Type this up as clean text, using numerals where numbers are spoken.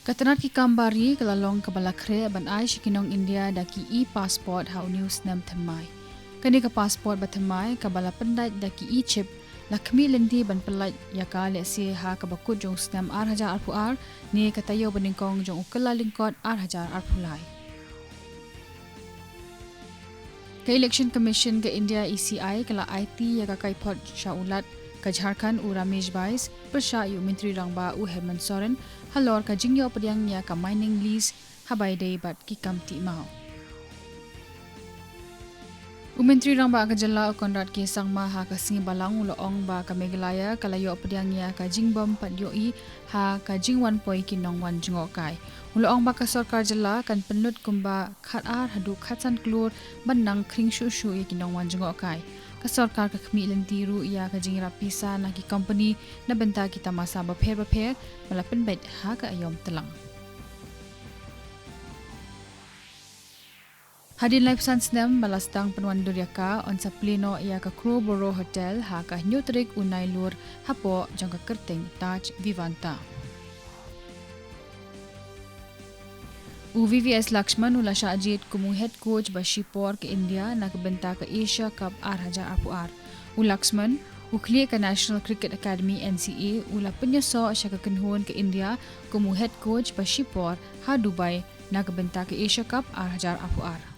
Katanat ki kambari kalalong kabalakre ban ai shikinong India daki e-passport hau news nam thamai. Kani ka passport bathamai kabala pandai daki e-chip lakmi lendi ban pelaj yaka lesi ha kabakut jong stam R1000 arpuar ni katayo baningkong jong ukala lingkot R1000 arpulai. Ka Election Commission ke India ECI kala IT yaka kaipot syaulat ka Jharkhand u Ramesh Bais persya yu Menteri Rangba u Herman Soren halor ka jingyo pediang ya ka mining lease habai dei bat ki kamti mau. Menteri Rangba ka jala konrat ke sangma ha ka singi balang uloong ba ka Meghalaya kalayo pediang ya ka jingbom pat yoi ha ka jingwan poi kinong wan jingokai. Uloong ba ka sarkar jala kan penlut kumba khat ar hadu khatsan klur banang kring shu shu ya kinong wan jingokai. Ka sarkar ka khmi lentiru ya ka jingira pisa na ki company na benta kita masa bapher malapen bet ha ka ayom telang. Hadin live sansnem balastang penwandur yaka on sa pleno ya ka Khubor hotel ha ka nyutrik unai lur hapo jangka kerting Taj Vivanta. VVS Lakshman ula Shajit kumu head coach ba Shipor ke India na kabenta ka Asia Cup R1000 arpuar. Lakshman ukli ka National Cricket Academy NCA ula penyaso siya ka kenhon ke India kumu head coach ba Shipor ha Dubai na kabenta ka Asia Cup R1000 arpuar.